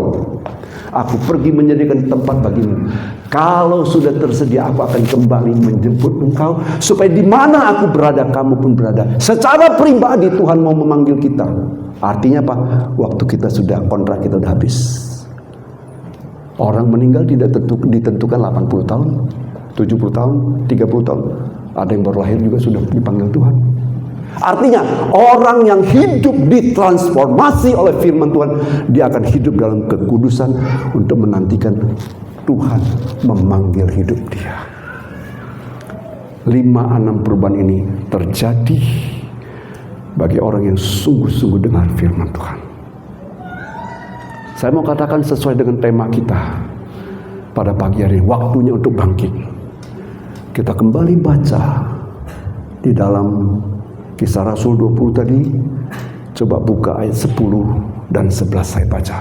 Aku pergi menyediakan tempat bagimu. Kalau sudah tersedia, aku akan kembali menjemput engkau, supaya di mana aku berada, kamu pun berada. Secara pribadi Tuhan mau memanggil kita. Artinya apa? Waktu kita sudah, kontrak kita sudah habis. Orang meninggal tidak ditentukan 80 tahun, 70 tahun, 30 tahun. Ada yang baru lahir juga sudah dipanggil Tuhan. Artinya orang yang hidup ditransformasi oleh firman Tuhan, dia akan hidup dalam kekudusan untuk menantikan Tuhan memanggil hidup dia. 5-6 perubahan ini terjadi bagi orang yang sungguh-sungguh dengar firman Tuhan. Saya mau katakan sesuai dengan tema kita pada pagi hari ini, waktunya untuk bangkit. Kita kembali baca di dalam Kisah Rasul 20 tadi. Coba buka ayat 10 dan 11 saya baca.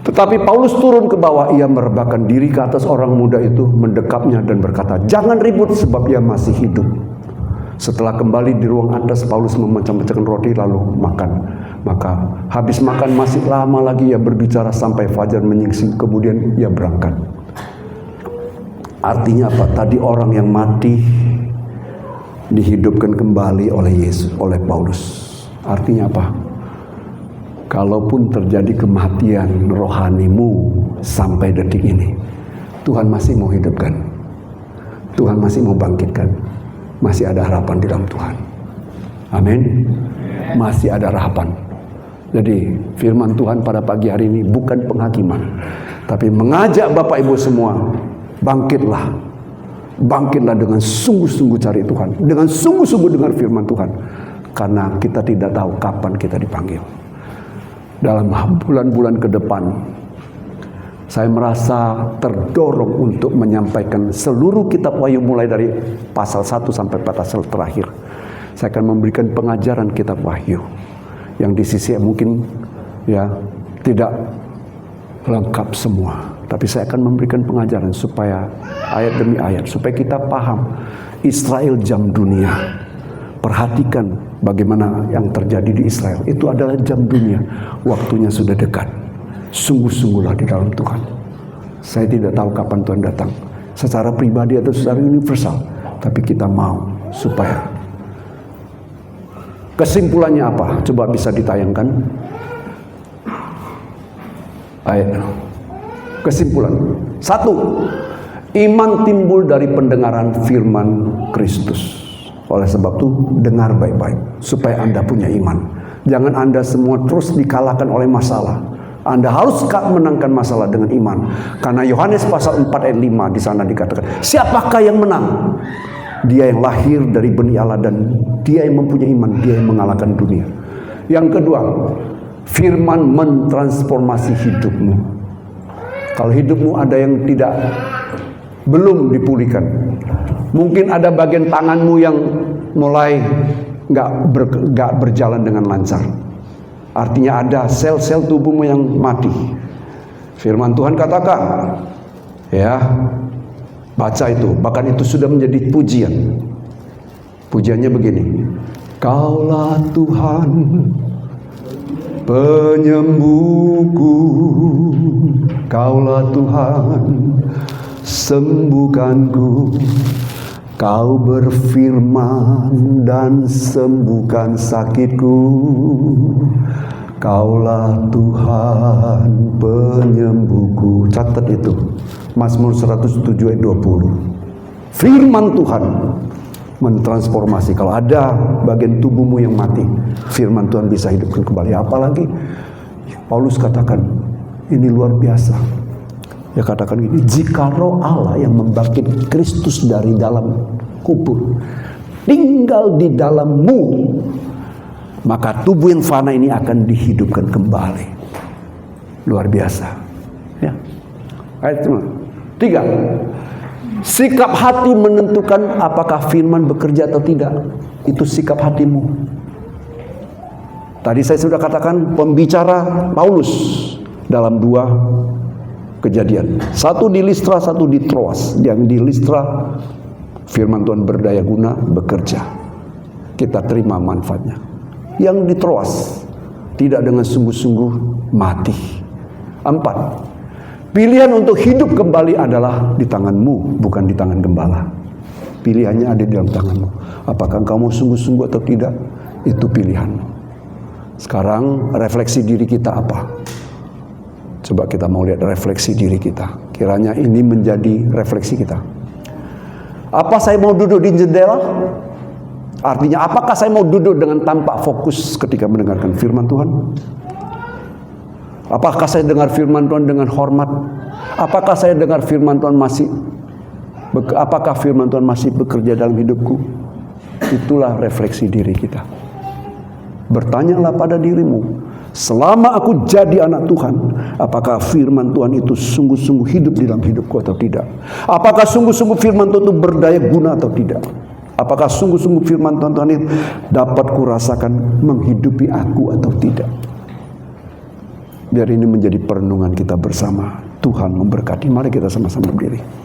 Tetapi Paulus turun ke bawah, ia merebahkan diri ke atas orang muda itu, mendekapnya dan berkata, "Jangan ribut sebab ia masih hidup." Setelah kembali di ruang atas, Paulus memecah-mecahkan roti lalu makan. Maka habis makan masih lama lagi ia berbicara sampai fajar menyingsing, kemudian ia berangkat. Artinya apa? Tadi orang yang mati dihidupkan kembali oleh Yesus, oleh Paulus. Artinya apa? Kalaupun terjadi kematian rohanimu sampai detik ini, Tuhan masih mau hidupkan. Tuhan masih mau bangkitkan. Masih ada harapan di dalam Tuhan. Amin. Masih ada harapan. Jadi firman Tuhan pada pagi hari ini bukan penghakiman, tapi mengajak Bapak Ibu semua, bangkitlah. Bangkitlah dengan sungguh-sungguh cari Tuhan, dengan sungguh-sungguh dengar firman Tuhan. Karena kita tidak tahu kapan kita dipanggil. Dalam bulan-bulan ke depan, saya merasa terdorong untuk menyampaikan seluruh kitab Wahyu mulai dari pasal 1 sampai pasal terakhir. Saya akan memberikan pengajaran kitab Wahyu yang di sisi mungkin ya tidak lengkap semua, tapi saya akan memberikan pengajaran supaya ayat demi ayat, supaya kita paham Israel jam dunia. Perhatikan bagaimana yang terjadi di Israel. Itu adalah jam dunia. Waktunya sudah dekat. Sungguh-sungguhlah di dalam Tuhan. Saya tidak tahu kapan Tuhan datang, secara pribadi atau secara universal, tapi kita mau supaya. Kesimpulannya apa? Coba bisa ditayangkan. Ayat. Kesimpulan. 1. Iman timbul dari pendengaran firman Kristus. Oleh sebab itu, dengar baik-baik supaya Anda punya iman. Jangan Anda semua terus dikalahkan oleh masalah. Anda harus menangkan masalah dengan iman. Karena Yohanes pasal 4 ayat 5 di sana dikatakan, siapakah yang menang? Dia yang lahir dari benih Allah dan dia yang mempunyai iman, dia yang mengalahkan dunia. Yang kedua, firman mentransformasi hidupmu. Kalau hidupmu ada yang belum dipulihkan, mungkin ada bagian tanganmu yang mulai nggak berjalan dengan lancar. Artinya ada sel-sel tubuhmu yang mati. Firman Tuhan katakan, ya, baca itu. Bahkan itu sudah menjadi pujian. Pujiannya begini. Kaulah Tuhan penyembuhku, Kaulah Tuhan sembuhkanku. Kau berfirman dan sembuhkan sakitku. Kaulah Tuhan penyembuhku. Catat itu. Mazmur 107 ayat 20. Firman Tuhan mentransformasi. Kalau ada bagian tubuhmu yang mati, firman Tuhan bisa hidupkan kembali. Apalagi Paulus katakan, ini luar biasa. Dia katakan gini, jika roh Allah yang membangkit Kristus dari dalam kubur tinggal di dalammu, maka tubuh yang fana ini akan dihidupkan kembali. Luar biasa. Ya. Ayat 3. Sikap hati menentukan apakah firman bekerja atau tidak. Itu sikap hatimu. Tadi saya sudah katakan pembicara Paulus dalam 2 kejadian. Satu di Listra, satu di Troas. Yang di Listra firman Tuhan berdaya guna, bekerja. Kita terima manfaatnya. Yang di Troas tidak dengan sungguh-sungguh, mati. 4. Pilihan untuk hidup kembali adalah di tanganmu, bukan di tangan gembala. Pilihannya ada di dalam tanganmu. Apakah kamu sungguh-sungguh atau tidak, itu pilihanmu. Sekarang refleksi diri kita apa? Coba kita mau lihat refleksi diri kita. Kiranya ini menjadi refleksi kita. Apa saya mau duduk di jendela? Artinya apakah saya mau duduk dengan tampak fokus ketika mendengarkan firman Tuhan? Apakah saya dengar firman Tuhan dengan hormat? Apakah saya dengar firman Tuhan apakah firman Tuhan masih bekerja dalam hidupku? Itulah refleksi diri kita. Bertanyalah pada dirimu, selama aku jadi anak Tuhan, apakah firman Tuhan itu sungguh-sungguh hidup di dalam hidupku atau tidak? Apakah sungguh-sungguh firman Tuhan itu berdaya guna atau tidak? Apakah sungguh-sungguh firman Tuhan itu dapat kurasakan menghidupi aku atau tidak? Biar ini menjadi perenungan kita bersama. Tuhan memberkati. Mari kita sama-sama berdiri.